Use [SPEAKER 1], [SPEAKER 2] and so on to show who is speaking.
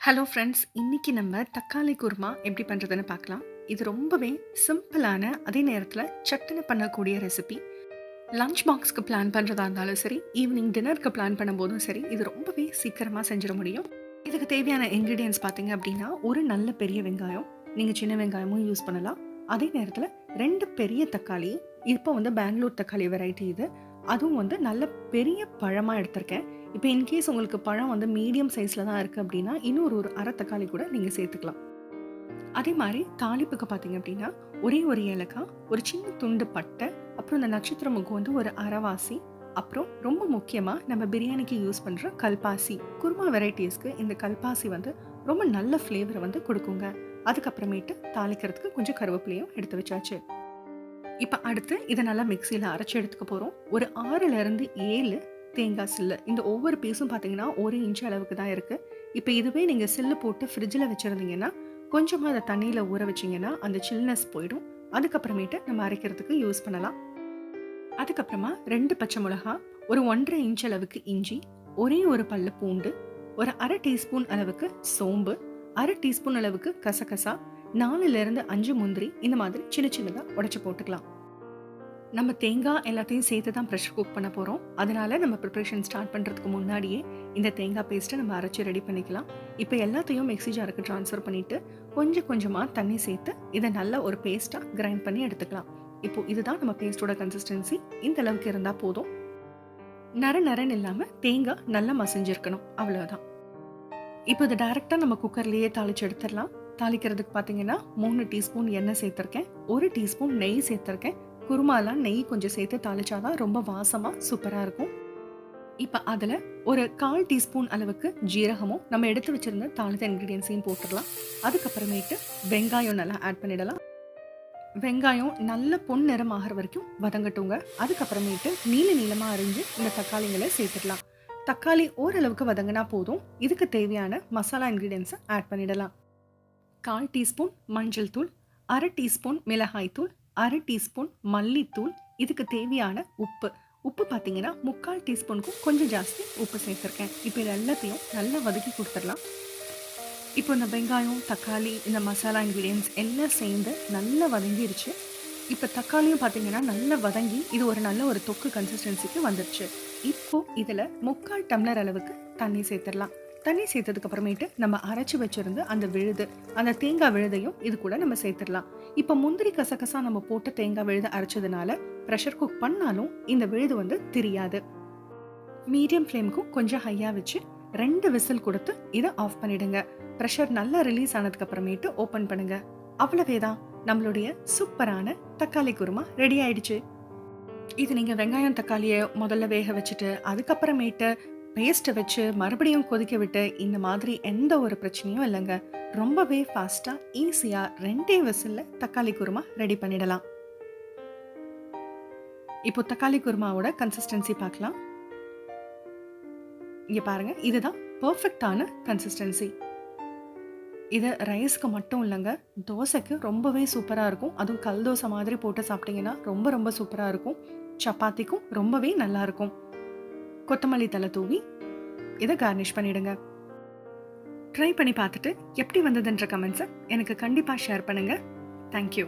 [SPEAKER 1] Hello friends, இன்னைக்கு நம்ம தக்காளி குருமா எப்படி பண்ணுறதுன்னு பார்க்கலாம். இது ரொம்பவே சிம்பிளான, அதே நேரத்தில் சட்டுன்னு பண்ணக்கூடிய ரெசிபி. லஞ்ச் பாக்ஸ்க்கு பிளான் பண்ணுறதா இருந்தாலும் சரி, ஈவினிங் டின்னருக்கு பிளான் பண்ணும்போதும் சரி, இது ரொம்பவே சீக்கிரமாக செஞ்சிட முடியும். இதுக்கு தேவையான இன்க்ரீடியன்ஸ் பார்த்தீங்க அப்படின்னா, ஒரு நல்ல பெரிய வெங்காயம், நீங்கள் சின்ன வெங்காயமும் யூஸ் பண்ணலாம். அதே நேரத்தில் 2 பெரிய தக்காளி, இப்போ பெங்களூர் தக்காளி வெரைட்டி இது. அதுவும் நல்ல பெரிய பழமாக எடுத்திருக்கேன். இப்போ இன்கேஸ் உங்களுக்கு பழம் மீடியம் சைஸில் தான் இருக்குது அப்படின்னா, இன்னும் ஒரு அரை தக்காளி கூட நீங்கள் சேர்த்துக்கலாம். அதே மாதிரி தாளிப்புக்கு பார்த்தீங்க அப்படின்னா, ஒரே ஒரு ஏலக்காய், ஒரு சின்ன துண்டு பட்டை, அப்புறம் இந்த நட்சத்திர முக்கு ஒரு அரைவாசி, அப்புறம் ரொம்ப முக்கியமாக நம்ம பிரியாணிக்கு யூஸ் பண்ணுற கல்பாசி. குருமா வெரைட்டிஸ்க்கு இந்த கல்பாசி ரொம்ப நல்ல ஃப்ளேவரை கொடுக்குங்க. அதுக்கப்புறமேட்டு தாளிக்கிறதுக்கு கொஞ்சம் கருவேப்பிலையும் எடுத்து வச்சாச்சு. இப்போ அடுத்து இதை நல்லா மிக்சியில் அரைச்சி எடுத்துக்க போகிறோம். ஒரு 6லேருந்து 7 தேங்காய் சில்லு. இந்த ஒவ்வொரு பீஸும் பார்த்தீங்கன்னா 1 இன்ச் அளவுக்கு தான் இருக்குது. இப்போ இதுவே நீங்கள் சில்லு போட்டு ஃப்ரிட்ஜில் வச்சுருந்தீங்கன்னா, கொஞ்சமாக அதை தண்ணியில் ஊற வச்சிங்கன்னா அந்த சில்னஸ் போயிடும். அதுக்கப்புறமேட்டு நம்ம அரைக்கிறதுக்கு யூஸ் பண்ணலாம். அதுக்கப்புறமா 2 பச்சை மிளகா, ஒரு 1.5 இன்ச் அளவுக்கு இஞ்சி, ஒரே ஒரு பல்லு பூண்டு, ஒரு அரை டீஸ்பூன் அளவுக்கு சோம்பு, அரை டீஸ்பூன் அளவுக்கு கசகசா, 4லேருந்து 5 முந்திரி, இந்த மாதிரி சின்ன சின்னதாக உடைச்சு போட்டுக்கலாம். நம்ம தேங்காய் எல்லாத்தையும் சேர்த்து தான் ப்ரெஷர் குக் பண்ண போகிறோம். அதனால நம்ம ப்ரிப்ரேஷன் ஸ்டார்ட் பண்ணுறதுக்கு முன்னாடியே இந்த தேங்காய் பேஸ்ட்டை நம்ம அரைச்சி ரெடி பண்ணிக்கலாம். இப்போ எல்லாத்தையும் மிக்ஸி ஜாருக்கு ட்ரான்ஸ்ஃபர் பண்ணிவிட்டு கொஞ்சம் கொஞ்சமாக தண்ணி சேர்த்து இதை நல்லா ஒரு பேஸ்ட்டாக கிரைண்ட் பண்ணி எடுத்துக்கலாம். இப்போது இதுதான் நம்ம பேஸ்ட்டோட கன்சிஸ்டன்சி. இந்த அளவுக்கு இருந்தால் போதும். நரன்னு இல்லாமல் தேங்காய் நல்லா மசிஞ்சிருக்கணும், அவ்வளோதான். இப்போ இதை டைரெக்டாக நம்ம குக்கர்லேயே தாளித்து எடுத்துடலாம். தாளிக்கிறதுக்கு பார்த்தீங்கன்னா 3 டீஸ்பூன் எண்ணெய் சேர்த்துருக்கேன், 1 டீஸ்பூன் நெய் சேர்த்துருக்கேன். குருமாலாம் நெய் கொஞ்சம் சேர்த்து தாளிச்சாதான் ரொம்ப வாசமாக சூப்பராக இருக்கும். இப்போ அதில் ஒரு 1/4 டீஸ்பூன் அளவுக்கு ஜீரகமும் நம்ம எடுத்து வச்சிருந்த தாளித்த இன்க்ரீடியன்ஸையும் போட்டுடலாம். அதுக்கப்புறமேட்டு வெங்காயம் நல்லா ஆட் பண்ணிடலாம். வெங்காயம் நல்ல பொன் நிறம் ஆகிற வரைக்கும் வதங்கட்டுங்க. அதுக்கப்புறமேட்டு நீளமாக அரிஞ்சு இந்த தக்காளிங்களை சேர்த்துடலாம். தக்காளி ஓரளவுக்கு வதங்கினா போதும். இதுக்கு தேவையான மசாலா இன்க்ரீடியன்ஸை ஆட் பண்ணிடலாம். 1/4 டீஸ்பூன் மஞ்சள் தூள், அரை டீஸ்பூன் மிளகாய் தூள், அரை டீஸ்பூன் மல்லித்தூள், இதுக்கு தேவையான உப்பு பார்த்தீங்கன்னா 3/4 டீஸ்பூனுக்கும் கொஞ்சம் ஜாஸ்தி உப்பு சேர்த்துருக்கேன். இப்போ இது எல்லாத்தையும் நல்லா வதக்கி கொடுத்துடலாம். இப்போ இந்த வெங்காயம், தக்காளி, இந்த மசாலா இன்க்ரீடியன்ஸ் எல்லாம் சேர்ந்து நல்லா வதங்கிருச்சு. இப்போ தக்காளியும் பார்த்தீங்கன்னா நல்லா வதங்கி இது ஒரு நல்ல ஒரு தொக்கு கன்சிஸ்டன்சிக்கு வந்துடுச்சு. இப்போ இதில் 3/4 டம்ளர் அளவுக்கு தண்ணி சேர்த்துடலாம். தண்ணி சேர்த்ததுக்கு அப்புறமேட்டு நம்ம அரைச்சி வச்சிருந்து அந்த தேங்காய் விழுதையும் இது கூட நம்ம சேர்த்துடலாம். இப்போ முந்திரி கசகசா நம்ம போட்டு தேங்காய் விழுதை அரைச்சதுனால ப்ரெஷர் குக் பண்ணாலும் இந்த விழுது தெரியாது. மீடியம் ஃப்ளேமுக்கும் கொஞ்சம் ஹையாக வச்சு 2 விசில் கொடுத்து இதை ஆஃப் பண்ணிடுங்க. ப்ரெஷர் நல்லா ரிலீஸ் ஆனதுக்கு அப்புறமேட்டு ஓப்பன் பண்ணுங்க. அவ்வளவேதான், நம்மளுடைய சூப்பரான தக்காளி குருமா ரெடி ஆயிடுச்சு. இது நீங்கள் வெங்காயம் தக்காளியை முதல்ல வேக வச்சுட்டு அதுக்கப்புறமேட்டு பேஸ்ட்டை வச்சு மறுபடியும் கொதிக்க விட்டு இந்த மாதிரி எந்த ஒரு பிரச்சனையும் இல்லைங்க. ரொம்பவே ஃபாஸ்ட்டாக ஈஸியாக 2 விசிலில் தக்காளி குருமா ரெடி பண்ணிடலாம். இப்போ தக்காளி குருமாவோட கன்சிஸ்டன்சி பார்க்கலாம். இங்கே பாருங்கள், இதுதான் பர்ஃபெக்டான கன்சிஸ்டன்சி. இது ரைஸ்க்கு மட்டும் இல்லைங்க, தோசைக்கு ரொம்பவே சூப்பராக இருக்கும். அதுவும் கல் தோசை மாதிரி போட்டு சாப்பிட்டீங்கன்னா ரொம்ப ரொம்ப சூப்பராக இருக்கும். சப்பாத்திக்கும் ரொம்பவே நல்லா இருக்கும். கொத்தமல்லி தலை தூவி இதை கார்னிஷ் பண்ணிடுங்க. ட்ரை பண்ணி பார்த்துட்டு எப்படி வந்ததுன்ற கமெண்ட்ஸை எனக்கு கண்டிப்பாக ஷேர் பண்ணுங்கள். தேங்க்யூ.